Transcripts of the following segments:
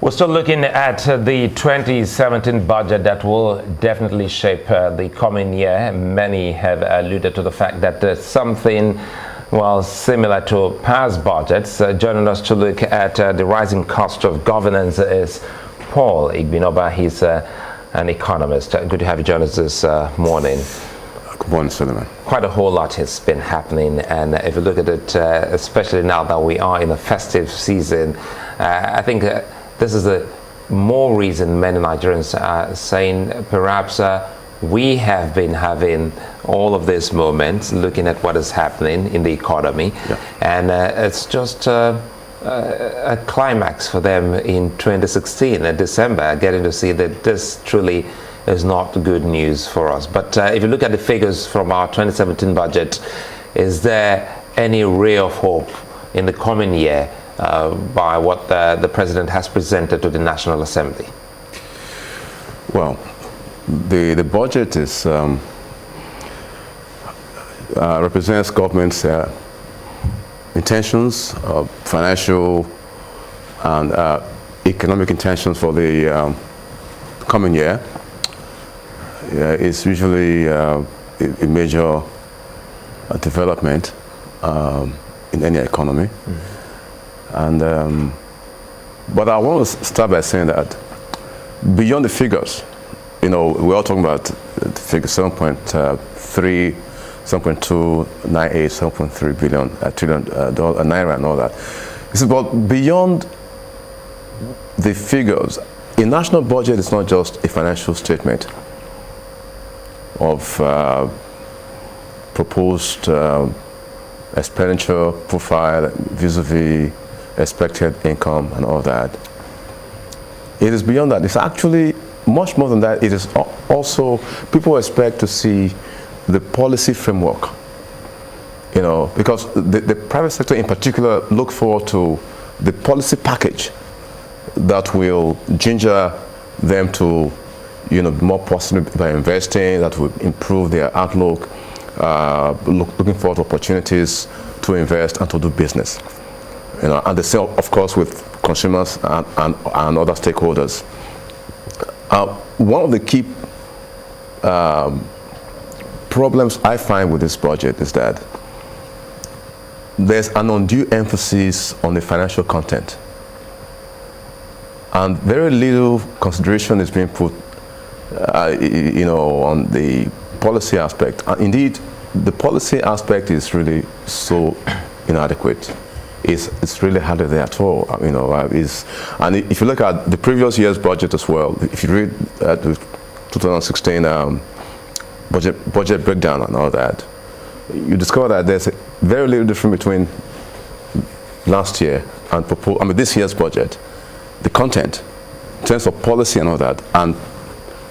We're still looking at the 2017 budget that will definitely shape the coming year. Many have alluded to the fact that there's something, well, similar to past budgets. Joining us to look at the rising cost of governance is Paul Ighinoba. He's an economist. Good to have you join us this morning. Good morning, Suleiman. Quite a whole lot has been happening, and if you look at it, especially now that we are in a festive season, I think this is the more reason many Nigerians are saying perhaps we have been having all of these moments looking at what is happening in the economy, and it's just a climax for them in 2016 in December, getting to see that this truly is not good news for us. But if you look at the figures from our 2017 budget, is there any ray of hope in the coming year by what the President has presented to the National Assembly? Well, the budget is represents government's intentions, financial and economic intentions for the coming year. It's usually a major development in any economy. And but I want to start by saying that beyond the figures, you know, we're all talking about the figure 7.3, 7.298, 7.3 billion trillion naira and all that. It's about beyond the figures. A national budget is not just a financial statement of proposed expenditure profile vis-a-vis expected income and all that. It is beyond that. It's actually much more than that. It is also, people expect to see the policy framework, you know, because the private sector in particular look forward to the policy package that will ginger them to, you know, more positive by investing, that will improve their outlook, looking forward to opportunities to invest and to do business. You know, and the same, of course, with consumers and other stakeholders. One of the key problems I find with this budget is that there's an undue emphasis on the financial content, and very little consideration is being put, you know, on the policy aspect. Indeed, the policy aspect is really so inadequate. It's really hardly there at all, you know. And if you look at the previous year's budget as well, if you read the 2016 budget breakdown and all that, you discover that there's a very little difference between last year and this year's budget, the content in terms of policy and all that, and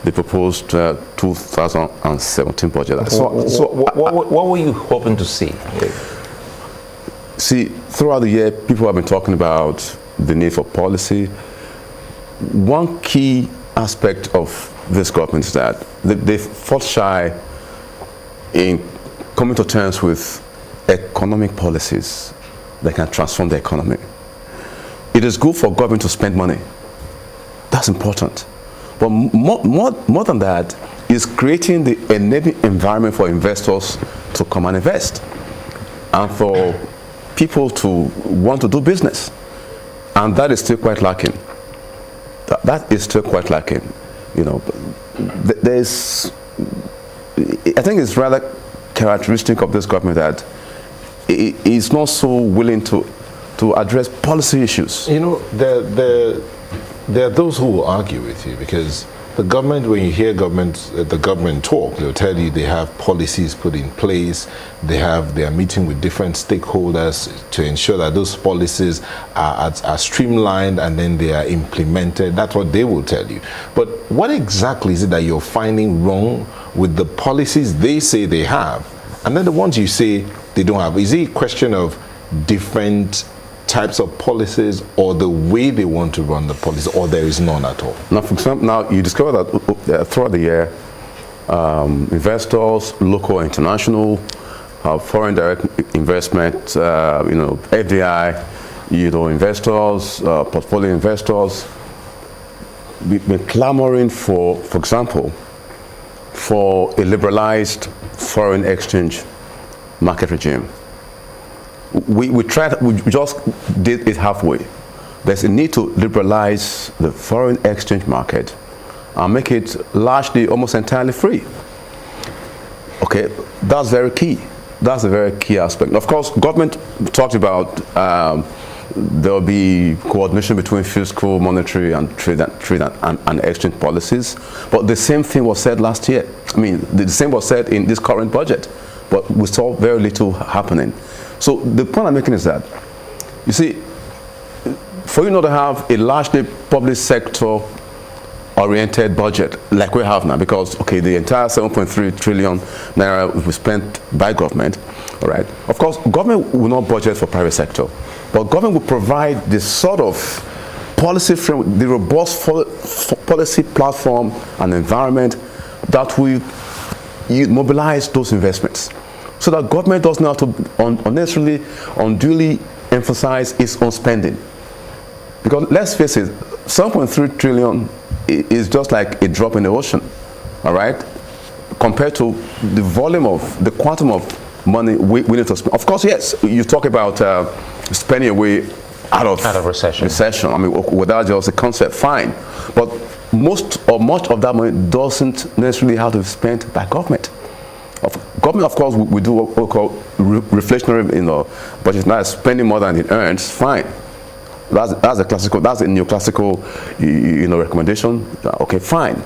the proposed 2017 budget. What were you hoping to see? See, throughout the year, people have been talking about the need for policy. One key aspect of this government is that they fought shy in coming to terms with economic policies that can transform the economy. It is good for government to spend money. That's important. But more than that is creating the enabling environment for investors to come and invest, and for people to want to do business. And that is still quite lacking. That is still quite lacking. You know, I think it's rather characteristic of this government that it is not so willing to address policy issues. You know, there are those who will argue with you, because the government, when you hear the government talk, they'll tell you they have policies put in place, they are meeting with different stakeholders to ensure that those policies are streamlined and then they are implemented. That's what they will tell you. But what exactly is it that you're finding wrong with the policies they say they have, and then the ones you say they don't have? Is it a question of different types of policies, or the way they want to run the policy, or there is none at all? Now, for example, now you discover that throughout the year, investors, local, international, foreign direct investment, you know, FDI, you know, investors, portfolio investors, been clamoring for example, for a liberalized foreign exchange market regime. We just did it halfway. There's a need to liberalize the foreign exchange market and make it largely, almost entirely free. Okay, that's very key. That's a very key aspect. Of course, government talked about there'll be coordination between fiscal, monetary, and trade and exchange policies. But the same thing was said last year. I mean, the same was said in this current budget, but we saw very little happening. So the point I'm making is that, you see, for you not to have a largely public sector oriented budget like we have now, because okay, the entire 7.3 trillion naira was spent by government, all right. Of course, government will not budget for private sector, but government will provide this sort of policy frame, the robust policy platform and environment that will mobilize those investments, so that government does not have to unnecessarily, unduly emphasize its own spending. Because let's face it, 7.3 trillion is just like a drop in the ocean, all right, compared to the volume of, the quantum of money we need to spend. Of course, yes, you talk about spending away out of recession. I mean, without just a concept, fine. But most or much of that money doesn't necessarily have to be spent by government. Government, of course, we do what we call reflationary, budget. Now spending more than it earns, fine. That's a classical, that's a neoclassical, recommendation. Okay, fine.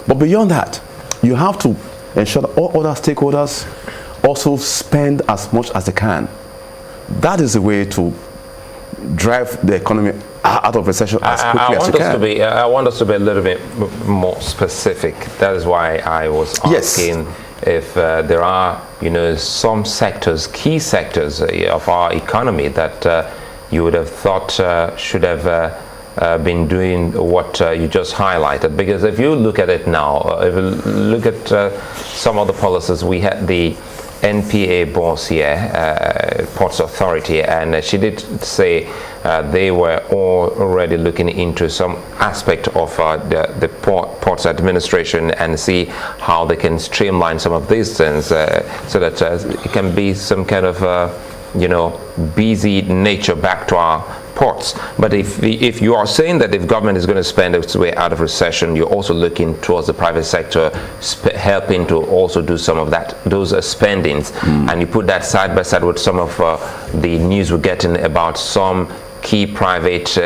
But beyond that, you have to ensure that all other stakeholders also spend as much as they can. That is the way to drive the economy out of recession as quickly as you can. I want us to be a little bit more specific. That is why I was asking if there are, some sectors, key sectors of our economy that you would have thought should have been doing what you just highlighted. Because if you look at it now, if you look at some of the policies, we had the NPA boss here, Ports Authority, and she did say they were already looking into some aspect of the ports administration and see how they can streamline some of these things so that it can be some kind of busy nature back to our ports. But if you are saying that if government is going to spend its way out of recession, you're also looking towards the private sector helping to also do some of those spendings, and you put that side by side with some of the news we're getting about some key private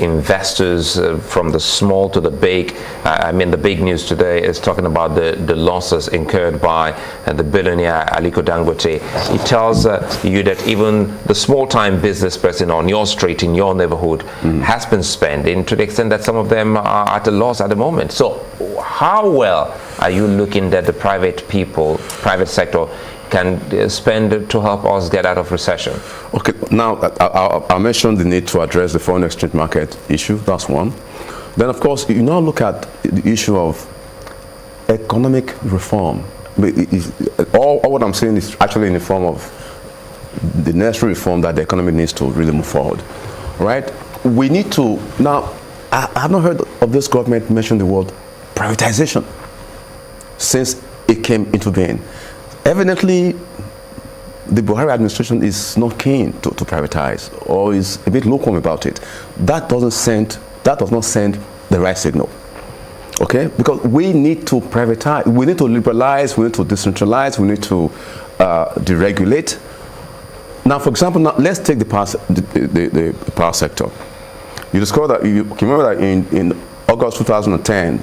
investors from the small to the big. I mean, the big news today is talking about the losses incurred by the billionaire Aliko Dangote. It tells you that even the small-time business person on your street, in your neighborhood, has been spending to the extent that some of them are at a loss at the moment. So how well are you looking that the private sector can spend to help us get out of recession? Okay, now I mentioned the need to address the foreign exchange market issue. That's one. Then, of course, you now look at the issue of economic reform. All what I'm saying is actually in the form of the necessary reform that the economy needs to really move forward. Right? We need to now. I have not heard of this government mention the word privatization since it came into being. Evidently, the Buhari administration is not keen to privatize, or is a bit lukewarm about it. That does not send the right signal. Okay? Because we need to privatize, we need to liberalize, we need to decentralize, we need to deregulate. Now, for example, let's take the power sector. You discover that, you remember that in August 2010,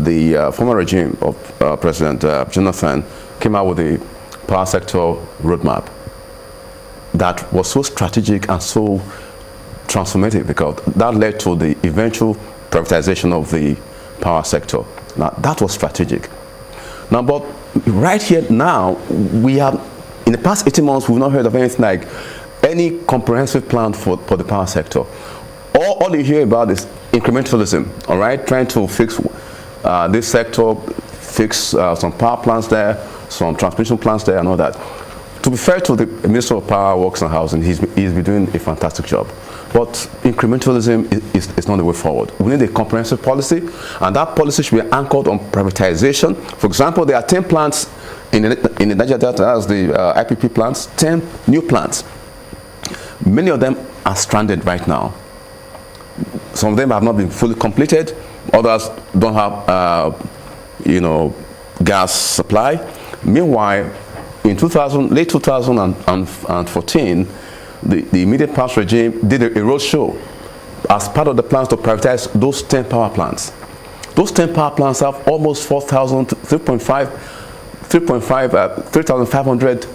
the former regime of President Jonathan came out with a power sector roadmap that was so strategic and so transformative, because that led to the eventual privatization of the power sector. Now, that was strategic. Now, but right here now, we have, in the past 18 months, we've not heard of anything like any comprehensive plan for the power sector. All you hear about is incrementalism, all right? Trying to fix this sector, fix some power plants there, some transmission plants there, and all that. to be fair to the Minister of Power, Works and Housing, he's been doing a fantastic job. But incrementalism is not the way forward. We need a comprehensive policy, and that policy should be anchored on privatization. For example, there are 10 plants in the Niger Delta, as the IPP plants, 10 new plants. Many of them are stranded right now. Some of them have not been fully completed. Others don't have, gas supply. Meanwhile, in late 2014, the immediate past regime did a roadshow as part of the plans to privatize those 10 power plants. Those 10 power plants have almost 3,500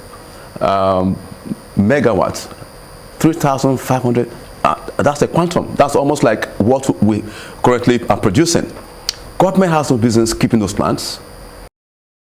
megawatts. 3,500. That's a quantum. That's almost like what we currently are producing. Government has no business keeping those plants.